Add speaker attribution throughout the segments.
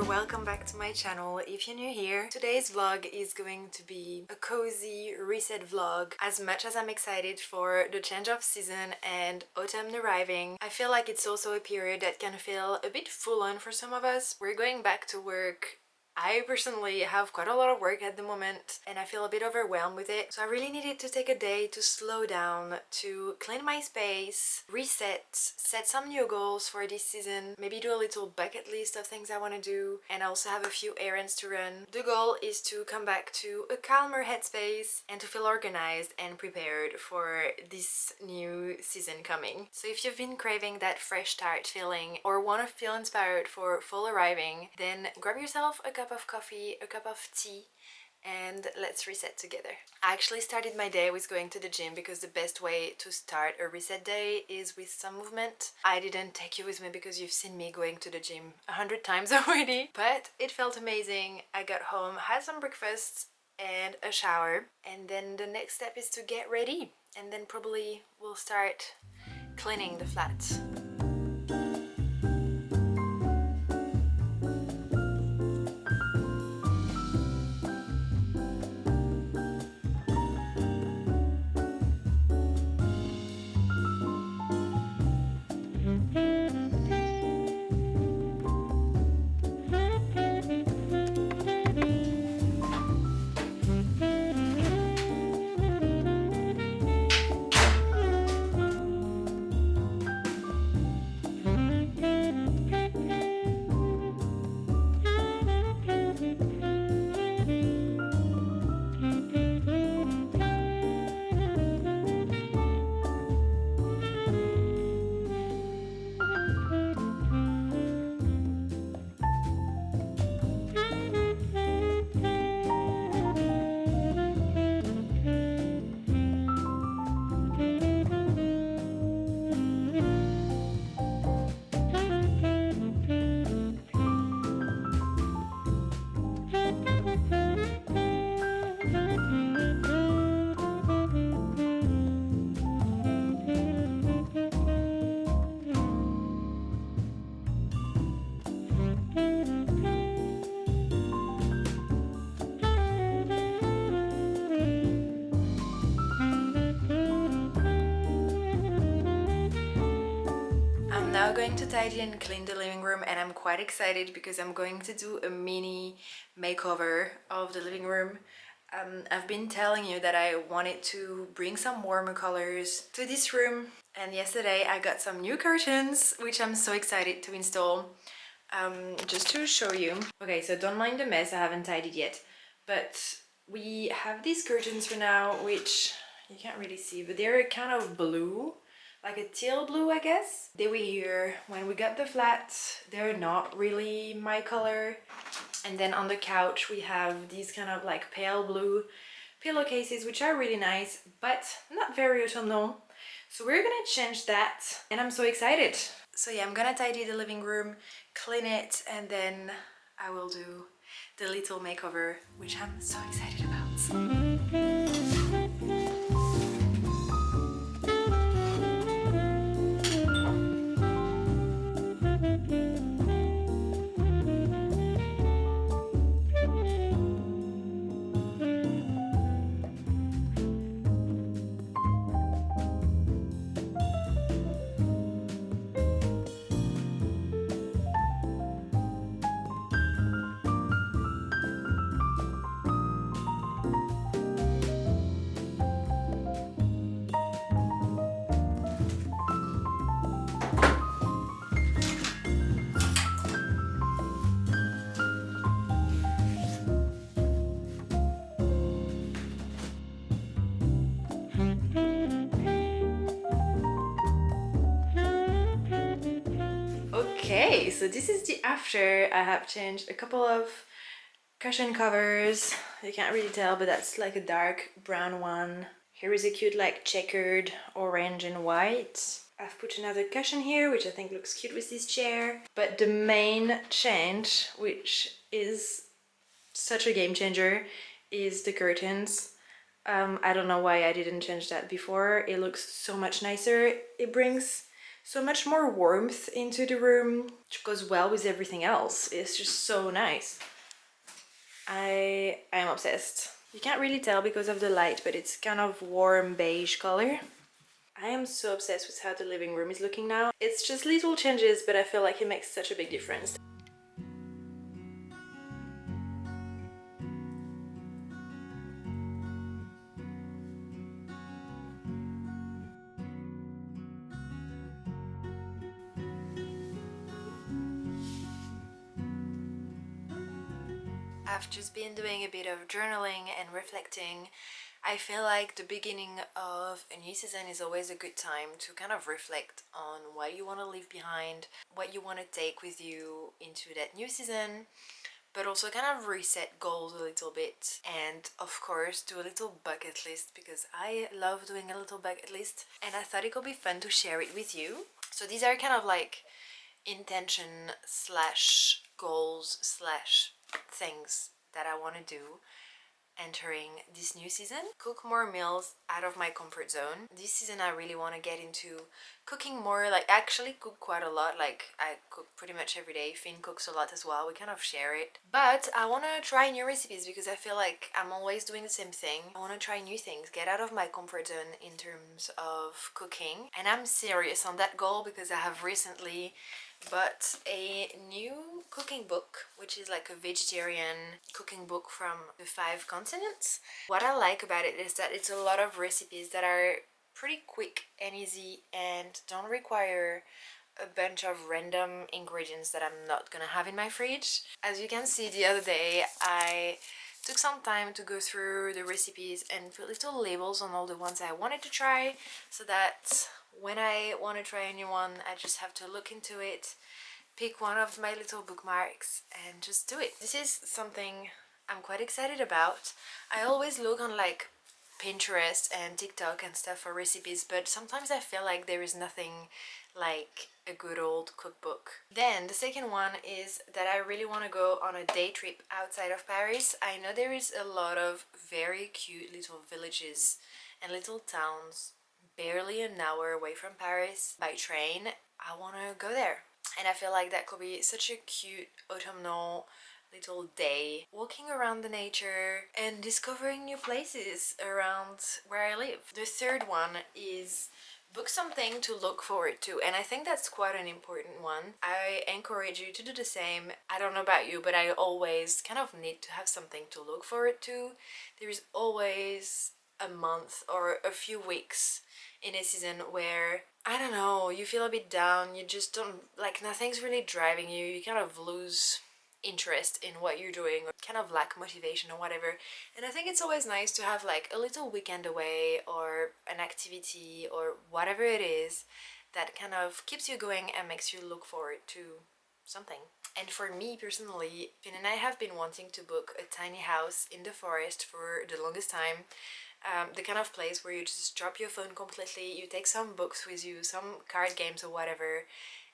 Speaker 1: Welcome back to my channel if you're new here. Today's vlog is going to be a cozy reset vlog. As much as I'm excited for the change of season and autumn arriving, I feel like it's also a period that can feel a bit full on for some of us. We're going back to work. I personally have quite a lot of work at the moment and I feel a bit overwhelmed with it. So I really needed to take a day to slow down, to clean my space, reset, set some new goals for this season, maybe do a little bucket list of things I want to do, and I also have a few errands to run. The goal is to come back to a calmer headspace and to feel organized and prepared for this new season coming. So if you've been craving that fresh start feeling or want to feel inspired for fall arriving, then grab yourself a cup of coffee, a cup of tea, and let's reset together. I actually started my day with going to the gym because the best way to start a reset day is with some movement. I didn't take you with me because you've seen me going to the gym 100 times already, but it felt amazing. I got home, had some breakfast and a shower, and then the next step is to get ready, and then probably we'll start cleaning the flat. Now going to tidy and clean the living room, and I'm quite excited because I'm going to do a mini makeover of the living room. I've been telling you that I wanted to bring some warmer colors to this room, and yesterday I got some new curtains which I'm so excited to install. Just to show you. Okay, so don't mind the mess, I haven't tidied yet, but we have these curtains for now which you can't really see, but they're kind of blue, like a teal blue, I guess. They were here when we got the flat. They're not really my color. And then on the couch we have these kind of like pale blue pillowcases which are really nice but not very autumnal. So we're gonna change that and I'm so excited. So yeah, I'm gonna tidy the living room, clean it, and then I will do the little makeover which I'm so excited about. Okay, so this is the after. I have changed a couple of cushion covers. You can't really tell, but that's like a dark brown one. Here is a cute like checkered orange and white. I've put another cushion here, which I think looks cute with this chair. But the main change, which is such a game changer, is the curtains. I don't know why I didn't change that before. It looks so much nicer. It brings so much more warmth into the room, which goes well with everything else. It's just so nice. I am obsessed. You can't really tell because of the light, but it's kind of warm beige color. I am so obsessed with how the living room is looking now. It's just little changes, but I feel like it makes such a big difference. I've just been doing a bit of journaling and reflecting. I feel like the beginning of a new season is always a good time to kind of reflect on what you want to leave behind, what you want to take with you into that new season, but also kind of reset goals a little bit, and of course do a little bucket list, because I love doing a little bucket list and I thought it could be fun to share it with you. So these are kind of like intention slash goals slash things that I want to do entering this new season. Cook more meals out of my comfort zone. This season I really want to get into cooking more, like actually cook quite a lot. Like I cook pretty much every day. Finn cooks a lot as well. We kind of share it. But I want to try new recipes because I feel like I'm always doing the same thing. I want to try new things, get out of my comfort zone in terms of cooking. And I'm serious on that goal because I have recently but a new cooking book, which is like a vegetarian cooking book from the 5 continents. What I like about it is that it's a lot of recipes that are pretty quick and easy and don't require a bunch of random ingredients that I'm not gonna have in my fridge. As you can see, the other day I took some time to go through the recipes and put little labels on all the ones I wanted to try, so that when I want to try a new one I just have to look into it, pick one of my little bookmarks and just do it. This is something I'm quite excited about. I always look on like Pinterest and TikTok and stuff for recipes, but sometimes I feel like there is nothing like a good old cookbook. Then the second one is that I really want to go on a day trip outside of Paris. I know there is a lot of very cute little villages and little towns barely an hour away from Paris by train. I want to go there. And I feel like that could be such a cute autumnal little day, walking around the nature and discovering new places around where I live. The third one is book something to look forward to, and I think that's quite an important one. I encourage you to do the same. I don't know about you, but I always kind of need to have something to look forward to. There's always a month or a few weeks in a season where, I don't know, you feel a bit down, you just don't, like nothing's really driving you, you kind of lose interest in what you're doing or kind of lack motivation or whatever. And I think it's always nice to have like a little weekend away or an activity or whatever it is that kind of keeps you going and makes you look forward to something. And for me personally, Finn and I have been wanting to book a tiny house in the forest for the longest time. The kind of place where you just drop your phone completely, you take some books with you, some card games or whatever,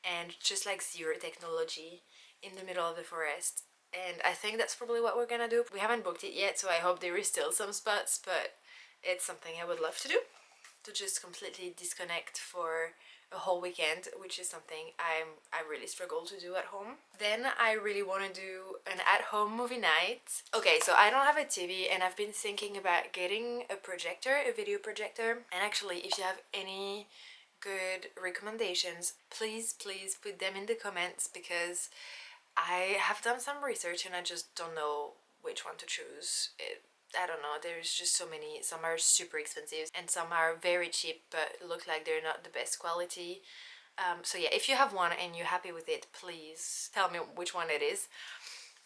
Speaker 1: and just like zero technology in the middle of the forest. And I think that's probably what we're gonna do. We haven't booked it yet, so I hope there is still some spots, but it's something I would love to do, to just completely disconnect for a whole weekend, which is something I really struggle to do at home. Then I really want to do an at-home movie night. Okay, so I don't have a TV and I've been thinking about getting a projector, a video projector. And actually, if you have any good recommendations, please put them in the comments, because I have done some research and I just don't know which one to choose. I don't know, there's just so many. Some are super expensive and some are very cheap but look like they're not the best quality. So yeah, if you have one and you're happy with it, please tell me which one it is.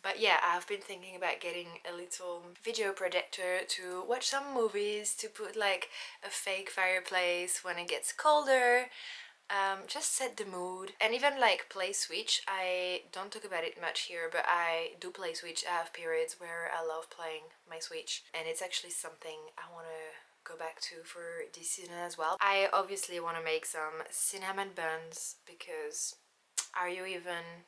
Speaker 1: But yeah, I've been thinking about getting a little video projector to watch some movies, to put like a fake fireplace when it gets colder. Just set the mood, and even like play Switch. I don't talk about it much here, but I do play Switch. I have periods where I love playing my Switch, and it's actually something I want to go back to for this season as well. I obviously want to make some cinnamon buns, because are you even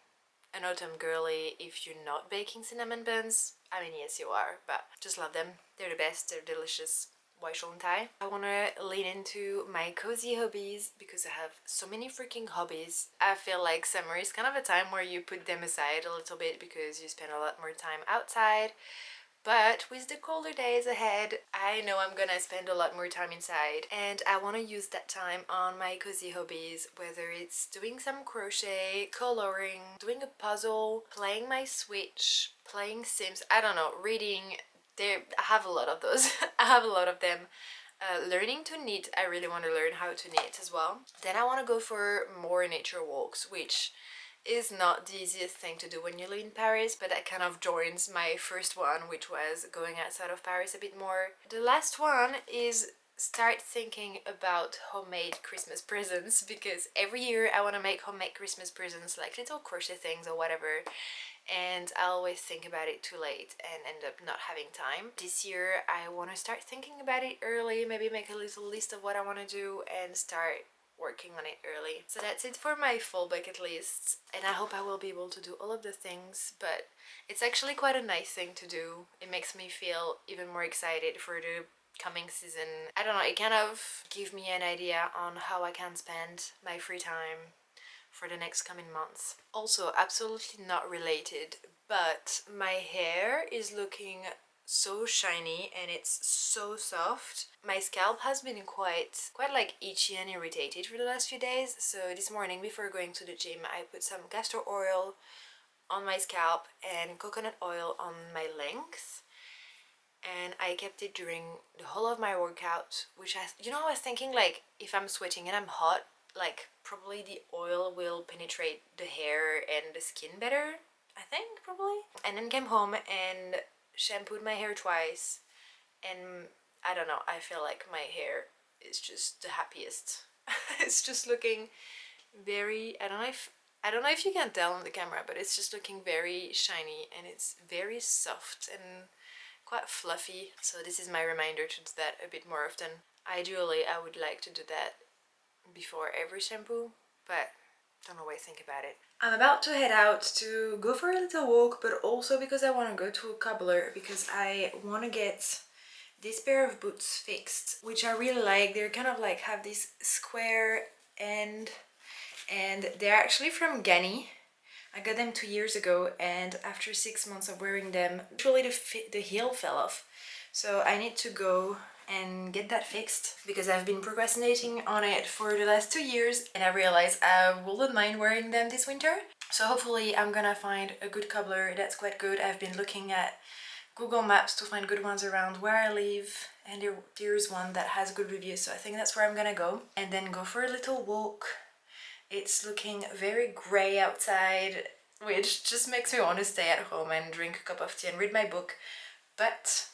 Speaker 1: an autumn girly if you're not baking cinnamon buns? I mean, yes you are, but just love them. They're the best, they're delicious. why shouldn't I? I want to lean into my cozy hobbies because I have so many freaking hobbies. I feel like summer is kind of a time where you put them aside a little bit because you spend a lot more time outside. But with the colder days ahead, I know I'm gonna spend a lot more time inside, and I want to use that time on my cozy hobbies, whether it's doing some crochet, coloring, doing a puzzle, playing my Switch, playing Sims, I don't know, reading. There, I have a lot of those. I have a lot of them. Learning to knit, I really want to learn how to knit as well. Then I want to go for more nature walks, which is not the easiest thing to do when you live in Paris, but that kind of joins my first one, which was going outside of Paris a bit more. The last one is start thinking about homemade Christmas presents, because every year I want to make homemade Christmas presents, like little crochet things or whatever, and I always think about it too late and end up not having time. This year I want to start thinking about it early, maybe make a little list of what I want to do and start working on it early. So that's it for my full bucket list, and I hope I will be able to do all of the things, but it's actually quite a nice thing to do. It makes me feel even more excited for the coming season. I don't know, it kind of gives me an idea on how I can spend my free time for the next coming months. Also, absolutely not related, but my hair is looking so shiny and it's so soft. My scalp has been quite like itchy and irritated for the last few days, so this morning before going to the gym I put some castor oil on my scalp and coconut oil on my length, and I kept it during the whole of my workout, which I was thinking, like, if I'm sweating and I'm hot, like, probably the oil will penetrate the hair and the skin better, I think, probably. And then came home and shampooed my hair twice, and I don't know, I feel like my hair is just the happiest. It's just looking very, I don't know if you can tell on the camera, but it's just looking very shiny and it's very soft and quite fluffy. So this is my reminder to do that a bit more often. Ideally, I would like to do that before every shampoo, but don't always think about it. I'm about to head out to go for a little walk, but also because I want to go to a cobbler because I want to get this pair of boots fixed, which I really like. They're kind of like have this square end, and they're actually from Ganni. I got them 2 years ago, and after 6 months of wearing them, literally the heel fell off. So I need to go and get that fixed because I've been procrastinating on it for the last 2 years, and I realized I wouldn't mind wearing them this winter. So hopefully I'm gonna find a good cobbler that's quite good. I've been looking at Google Maps to find good ones around where I live, and there's one that has good reviews, so I think that's where I'm gonna go, and then go for a little walk. It's looking very grey outside, which just makes me want to stay at home and drink a cup of tea and read my book, but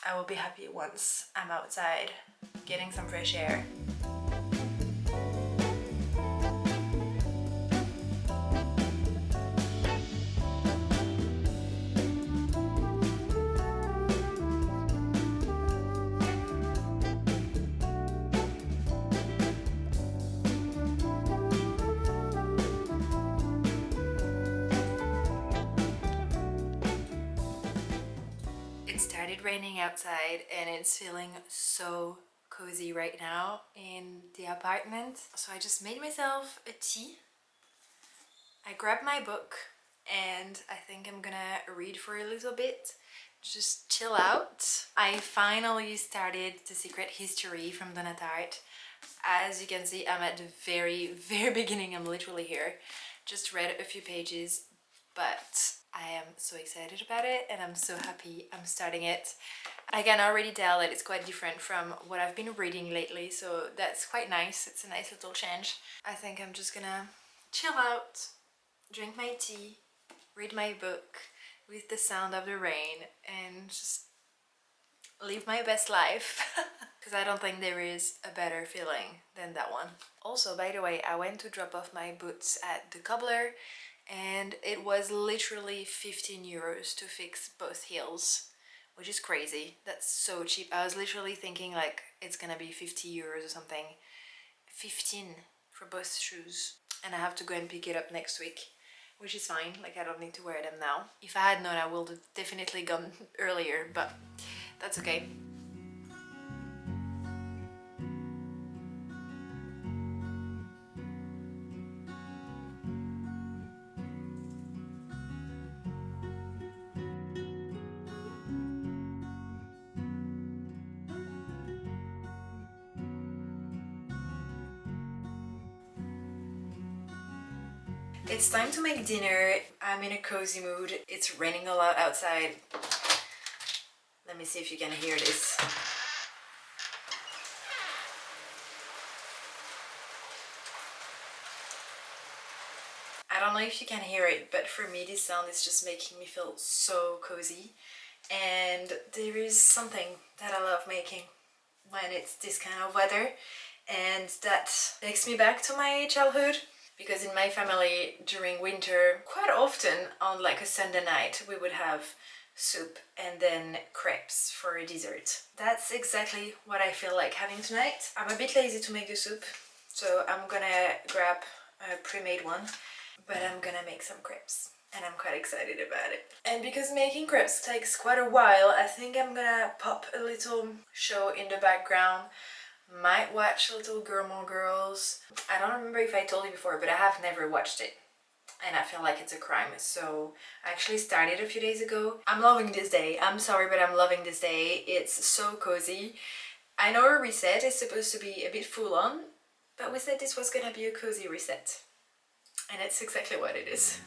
Speaker 1: I will be happy once I'm outside getting some fresh air. It started raining outside and it's feeling so cozy right now in the apartment. So I just made myself a tea. I grabbed my book and I think I'm gonna read for a little bit, just chill out. I finally started The Secret History from Donna Tartt. As you can see, I'm at the very beginning. I'm literally here. Just read a few pages, but I am so excited about it and I'm so happy I'm starting it. I can already tell that it's quite different from what I've been reading lately, so that's quite nice. It's a nice little change. I think I'm just gonna chill out, drink my tea, read my book with the sound of the rain, and just live my best life. Because I don't think there is a better feeling than that one. Also, by the way, I went to drop off my boots at the cobbler and it was literally 15 euros to fix both heels, which is crazy. That's so cheap. I was literally thinking like it's gonna be 50 euros or something. 15 for both shoes, and I have to go and pick it up next week, which is fine. Like, I don't need to wear them now. If I had known, I would have definitely gone earlier, but that's okay. It's time to make dinner. I'm in a cozy mood. It's raining a lot outside. Let me see if you can hear this. I don't know if you can hear it, but for me this sound is just making me feel so cozy. And there is something that I love making when it's this kind of weather, and that takes me back to my childhood, because in my family during winter, quite often on like a Sunday night, we would have soup and then crepes for a dessert. That's exactly what I feel like having tonight. I'm a bit lazy to make the soup, so I'm gonna grab a pre-made one, but I'm gonna make some crepes and I'm quite excited about it. And because making crepes takes quite a while, I think I'm gonna pop a little show in the background. Might watch Little Gilmore Girls. I don't remember if I told you before, but I have never watched it. And I feel like it's a crime, so I actually started a few days ago. I'm loving this day. I'm sorry, but I'm loving this day. It's so cozy. I know a reset is supposed to be a bit full on, but we said this was gonna be a cozy reset. And it's exactly what it is.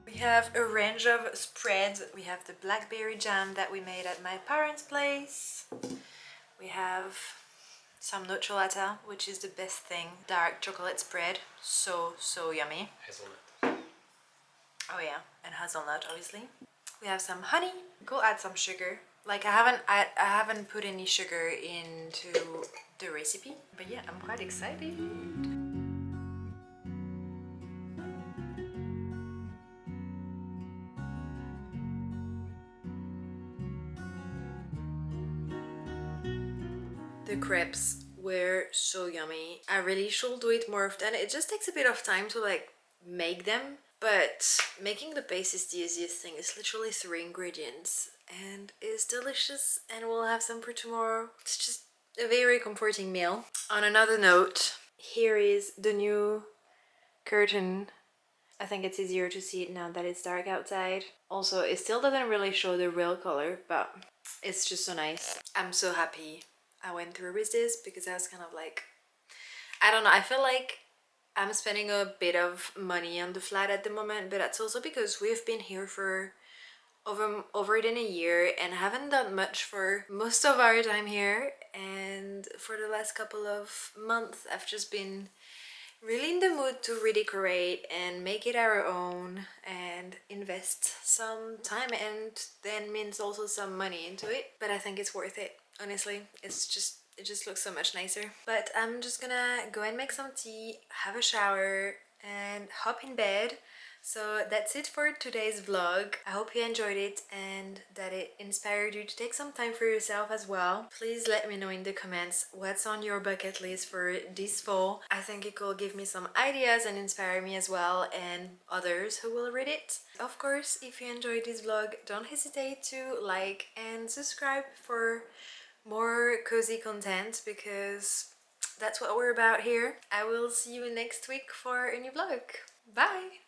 Speaker 1: We have a range of spreads. We have the blackberry jam that we made at my parents' place. We have some nocciolata, which is the best thing. Dark chocolate spread. So yummy.
Speaker 2: Hazelnut.
Speaker 1: Oh yeah, and hazelnut obviously. We have some honey. Go add some sugar. Like I haven't put any sugar into the recipe, but yeah, I'm quite excited. The crepes were so yummy. I really should do it more often. It just takes a bit of time to like make them, but making the base is the easiest thing. It's literally 3 ingredients and it's delicious, and we'll have some for tomorrow. It's just a very comforting meal. On another note, here is the new curtain. I think it's easier to see it now that it's dark outside. Also, it still doesn't really show the real color, but it's just so nice. I'm so happy I went through with this, because I was kind of like, I don't know, I feel like I'm spending a bit of money on the flat at the moment, but that's also because we've been here for over than a year and haven't done much for most of our time here. And for the last couple of months I've just been really in the mood to redecorate and make it our own and invest some time, and then means also some money into it. But I think it's worth it, honestly. It just looks so much nicer. But I'm just gonna go and make some tea, have a shower and hop in bed. So that's it for today's vlog. I hope you enjoyed it and that it inspired you to take some time for yourself as well. Please let me know in the comments what's on your bucket list for this fall. I think it will give me some ideas and inspire me as well, and others who will read it. Of course, if you enjoyed this vlog, don't hesitate to like and subscribe for more cozy content, because that's what we're about here. I will see you next week for a new vlog. Bye!